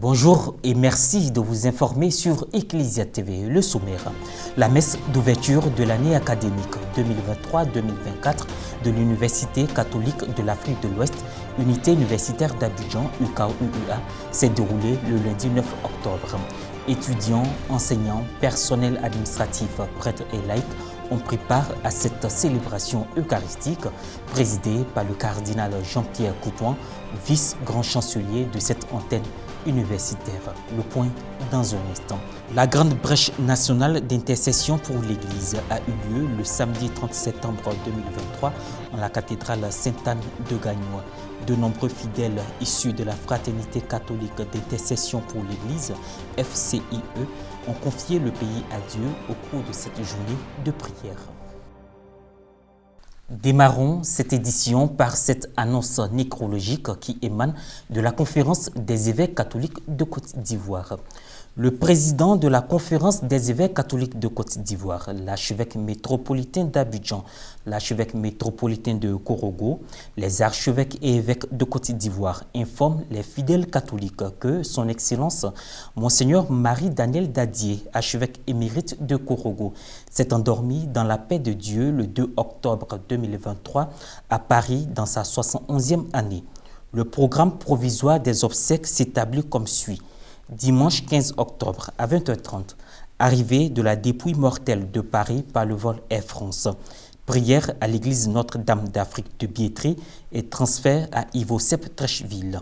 Bonjour et merci de vous informer sur Ecclesia TV, le sommaire. La messe d'ouverture de l'année académique 2023-2024 de l'Université catholique de l'Afrique de l'Ouest, unité universitaire d'Abidjan, UCAO-UUA, s'est déroulée le lundi 9 octobre. Étudiants, enseignants, personnel administratif, prêtres et laïcs ont pris part à cette célébration eucharistique présidée par le cardinal Jean-Pierre Coutouan, vice-grand chancelier de cette antenne universitaire. Le point dans un instant. La grande brèche nationale d'intercession pour l'Église a eu lieu le samedi 30 septembre 2023 en la cathédrale Sainte-Anne de Gagnois. De nombreux fidèles issus de la Fraternité catholique d'intercession pour l'Église, FCIE, ont confié le pays à Dieu au cours de cette journée de prière. Démarrons cette édition par cette annonce nécrologique qui émane de la Conférence des évêques catholiques de Côte d'Ivoire. Le président de la Conférence des évêques catholiques de Côte d'Ivoire, l'archevêque métropolitain d'Abidjan, l'archevêque métropolitain de Korogo, les archevêques et évêques de Côte d'Ivoire informent les fidèles catholiques que son Excellence, Monseigneur Marie-Daniel Dadier, archevêque émérite de Korogo, s'est endormi dans la paix de Dieu le 2 octobre 2023 à Paris dans sa 71e année. Le programme provisoire des obsèques s'établit comme suit. Dimanche 15 octobre à 20h30, arrivée de la dépouille mortelle de Paris par le vol Air France. Prière à l'église Notre-Dame d'Afrique de Biétry et transfert à Ivo-Sepp-Trècheville.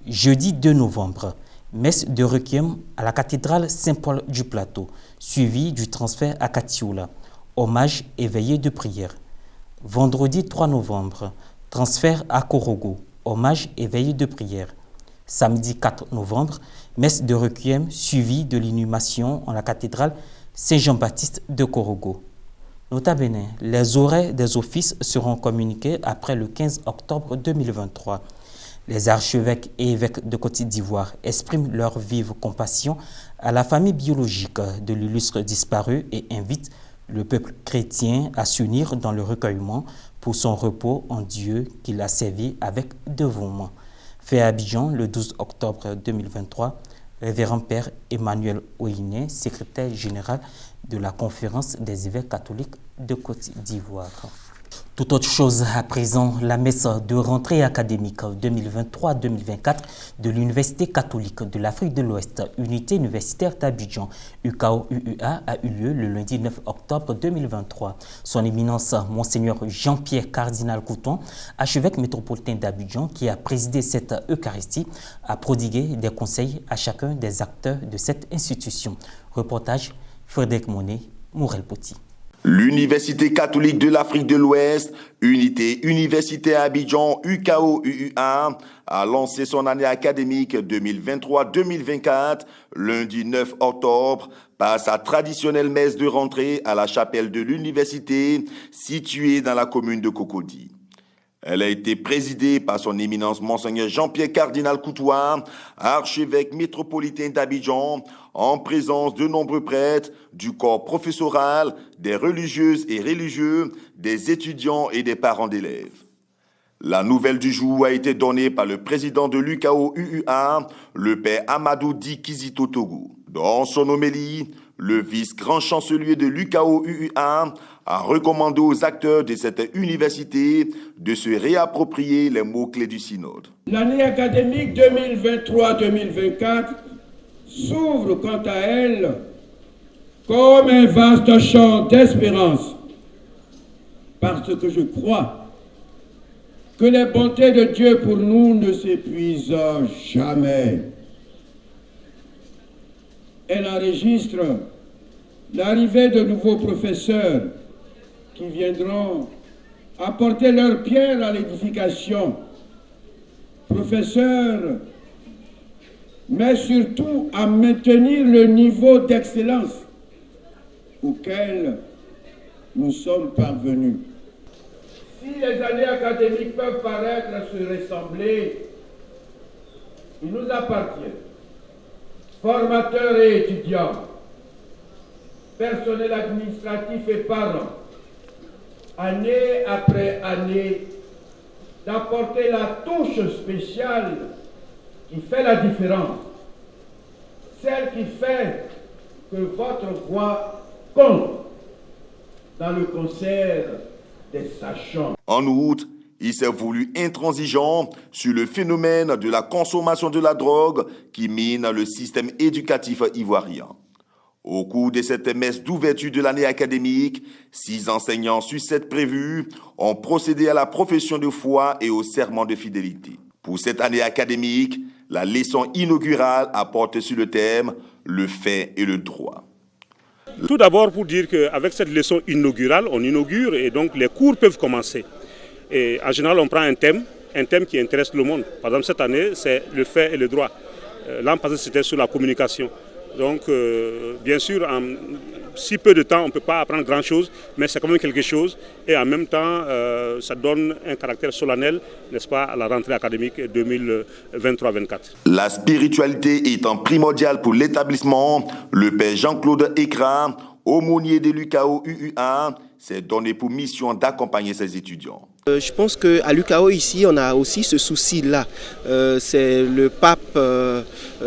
Jeudi 2 novembre, messe de requiem à la cathédrale Saint-Paul du Plateau, suivi du transfert à Katiola. Hommage et veillée de prière. Vendredi 3 novembre, transfert à Korogo. Hommage et veillée de prière. Samedi 4 novembre, messe de requiem suivie de l'inhumation en la cathédrale Saint-Jean-Baptiste de Korogo. Nota bene, les horaires des offices seront communiqués après le 15 octobre 2023. Les archevêques et évêques de Côte d'Ivoire expriment leur vive compassion à la famille biologique de l'illustre disparu et invitent le peuple chrétien à s'unir dans le recueillement pour son repos en Dieu qu'il a servi avec dévouement. Fait à Abidjan le 12 octobre 2023, Révérend Père Emmanuel Oiné, secrétaire général de la Conférence des évêques catholiques de Côte d'Ivoire. Toute autre chose à présent, la messe de rentrée académique 2023-2024 de l'Université catholique de l'Afrique de l'Ouest, unité universitaire d'Abidjan, UCAO-UUA, a eu lieu le lundi 9 octobre 2023. Son éminence, Monseigneur Jean-Pierre Cardinal Coutouan, archevêque métropolitain d'Abidjan, qui a présidé cette Eucharistie, a prodigué des conseils à chacun des acteurs de cette institution. Reportage Frédéric Monet, Morel-Poti. L'Université catholique de l'Afrique de l'Ouest, unité universitaire Abidjan, UCAO-UUA, a lancé son année académique 2023-2024, lundi 9 octobre, par sa traditionnelle messe de rentrée à la chapelle de l'université, située dans la commune de Cocody. Elle a été présidée par son éminence Monseigneur Jean-Pierre Cardinal Coutouan, archevêque métropolitain d'Abidjan, en présence de nombreux prêtres, du corps professoral, des religieuses et religieux, des étudiants et des parents d'élèves. La nouvelle du jour a été donnée par le président de l'UCAO-UUA, le père Amadou Di Kizito Togo. Dans son homélie, le vice-grand chancelier de l'UCAO-UUA a recommandé aux acteurs de cette université de se réapproprier les mots-clés du synode. L'année académique 2023-2024 s'ouvre quant à elle comme un vaste champ d'espérance, parce que je crois que les bontés de Dieu pour nous ne s'épuisent jamais. Elle enregistre l'arrivée de nouveaux professeurs qui viendront apporter leur pierre à l'édification. Professeurs, mais surtout à maintenir le niveau d'excellence auquel nous sommes parvenus. Si les années académiques peuvent paraître se ressembler, il nous appartient, formateurs et étudiants, personnel administratif et parents, année après année, d'apporter la touche spéciale qui fait la différence celle qui fait que votre voix compte dans le concert des sachants. En outre, il s'est voulu intransigeant sur le phénomène de la consommation de la drogue qui mine le système éducatif ivoirien. Au cours de cette messe d'ouverture de l'année académique, 6 enseignants sur 7 prévus ont procédé à la profession de foi et au serment de fidélité. Pour cette année académique, la leçon inaugurale apporte sur le thème « Le fait et le droit ». Tout d'abord pour dire qu'avec cette leçon inaugurale, on inaugure et donc les cours peuvent commencer. Et en général, on prend un thème qui intéresse le monde. Par exemple, cette année, c'est le fait et le droit. L'an passé, c'était sur la communication. Donc, bien sûr, en si peu de temps, on ne peut pas apprendre grand-chose, mais c'est quand même quelque chose. Et en même temps, ça donne un caractère solennel, n'est-ce pas, à la rentrée académique 2023-24. La spiritualité étant primordiale pour l'établissement, le père Jean-Claude Ekra, aumônier de l'UCAO UUA, s'est donné pour mission d'accompagner ses étudiants. Je pense qu'à l'UCAO ici, on a aussi ce souci-là. C'est le pape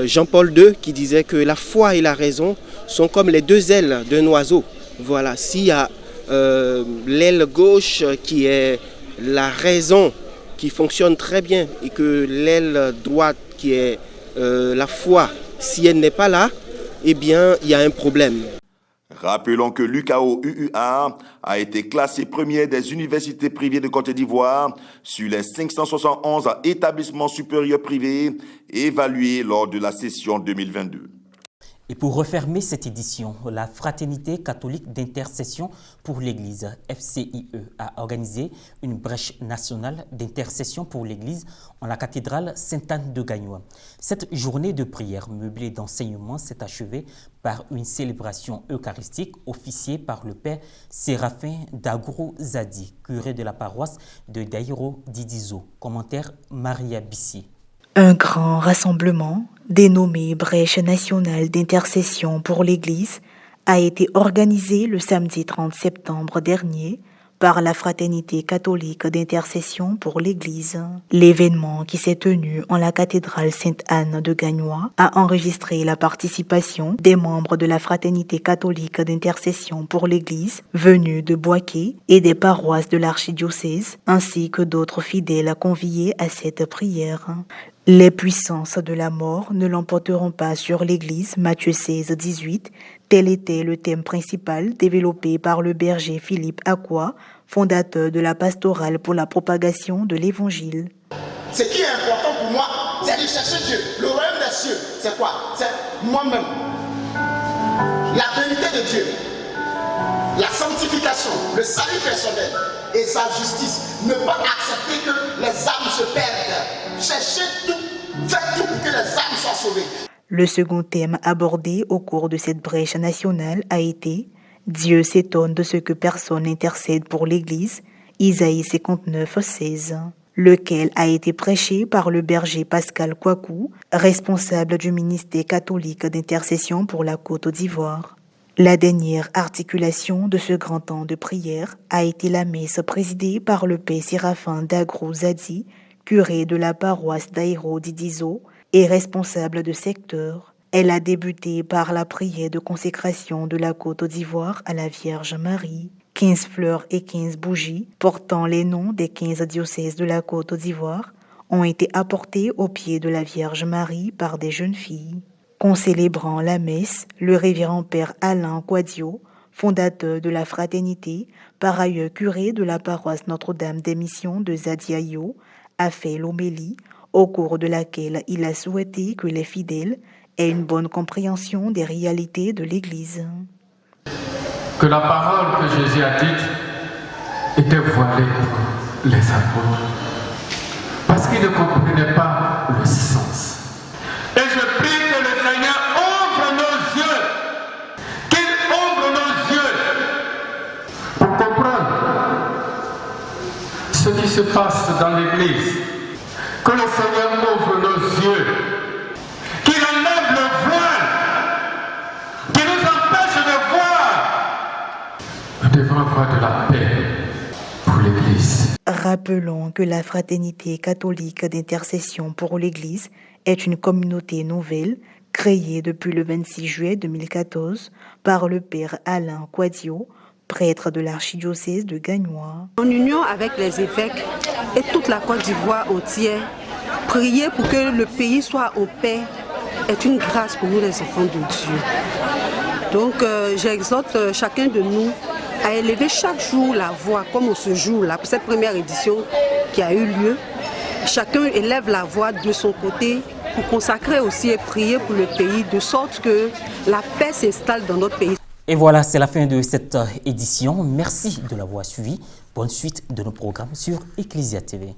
Jean-Paul II qui disait que la foi et la raison sont comme les 2 ailes d'un oiseau. Voilà, s'il y a l'aile gauche qui est la raison qui fonctionne très bien et que l'aile droite qui est la foi, si elle n'est pas là, eh bien, il y a un problème. Rappelons que l'UCAO UUA a été classé premier des universités privées de Côte d'Ivoire sur les 571 établissements supérieurs privés évalués lors de la session 2022. Et pour refermer cette édition, la Fraternité catholique d'intercession pour l'Église, FCIE, a organisé une brèche nationale d'intercession pour l'Église en la cathédrale Sainte-Anne de Gagnoa. Cette journée de prière meublée d'enseignement s'est achevée par une célébration eucharistique officiée par le père Séraphin Dagro Zadi, curé de la paroisse de Daïro Didizo. Commentaire Maria Bissier. Un grand rassemblement, dénommé Brèche nationale d'intercession pour l'Église, a été organisé le samedi 30 septembre dernier par la Fraternité catholique d'intercession pour l'Église. L'événement qui s'est tenu en la cathédrale Sainte-Anne de Gagnoa a enregistré la participation des membres de la Fraternité catholique d'intercession pour l'Église venus de Boaké et des paroisses de l'archidiocèse, ainsi que d'autres fidèles conviés à cette prière. Les puissances de la mort ne l'emporteront pas sur l'Église, Matthieu 16, 18, tel était le thème principal développé par le berger Philippe Akwa, fondateur de la pastorale pour la propagation de l'Évangile. Ce qui est important pour moi, c'est de chercher Dieu. Le royaume des cieux, c'est quoi? C'est moi-même. La vérité de Dieu, la sanctification, le salut personnel et sa justice. Ne pas accepter que les âmes se perdent. Cherchez tout, faites tout pour que les âmes soient sauvées. Le second thème abordé au cours de cette brèche nationale a été « Dieu s'étonne de ce que personne n'intercède pour l'Église » Isaïe 59, 16, lequel a été prêché par le berger Pascal Kouakou, responsable du ministère catholique d'intercession pour la Côte d'Ivoire. La dernière articulation de ce grand temps de prière a été la messe présidée par le père Séraphin Dagro Zadi, curé de la paroisse d'Aïro Didizo et responsable de secteur. Elle a débuté par la prière de consécration de la Côte d'Ivoire à la Vierge Marie. 15 fleurs et 15 bougies portant les noms des 15 diocèses de la Côte d'Ivoire ont été apportées au pied de la Vierge Marie par des jeunes filles. Concélébrant la messe, le révérend père Alain Quadio, fondateur de la fraternité, par ailleurs curé de la paroisse Notre-Dame des Missions de Zadiayo, a fait l'homélie, au cours de laquelle il a souhaité que les fidèles aient une bonne compréhension des réalités de l'Église. Que la parole que Jésus a dite était voilée pour les apôtres, parce qu'ils ne comprenaient pas le sens. Et je prie que le Seigneur ouvre nos yeux, qu'il ouvre nos yeux pour comprendre ce qui se passe dans l'Église. Que le Seigneur ouvre nos yeux, qu'il enlève le voile, qu'il nous empêche de voir. Nous devons avoir de la paix pour l'Église. Rappelons que la Fraternité catholique d'intercession pour l'Église est une communauté nouvelle créé depuis le 26 juillet 2014 par le père Alain Kouadio, prêtre de l'archidiocèse de Gagnoa. En union avec les évêques et toute la Côte d'Ivoire entière, prier pour que le pays soit en paix est une grâce pour nous les enfants de Dieu. Donc j'exhorte chacun de nous à élever chaque jour la voix, comme ce jour-là, pour cette première édition qui a eu lieu. Chacun élève la voix de son côté pour consacrer aussi et prier pour le pays, de sorte que la paix s'installe dans notre pays. Et voilà, c'est la fin de cette édition. Merci de l'avoir suivi. Bonne suite de nos programmes sur Ecclesia TV.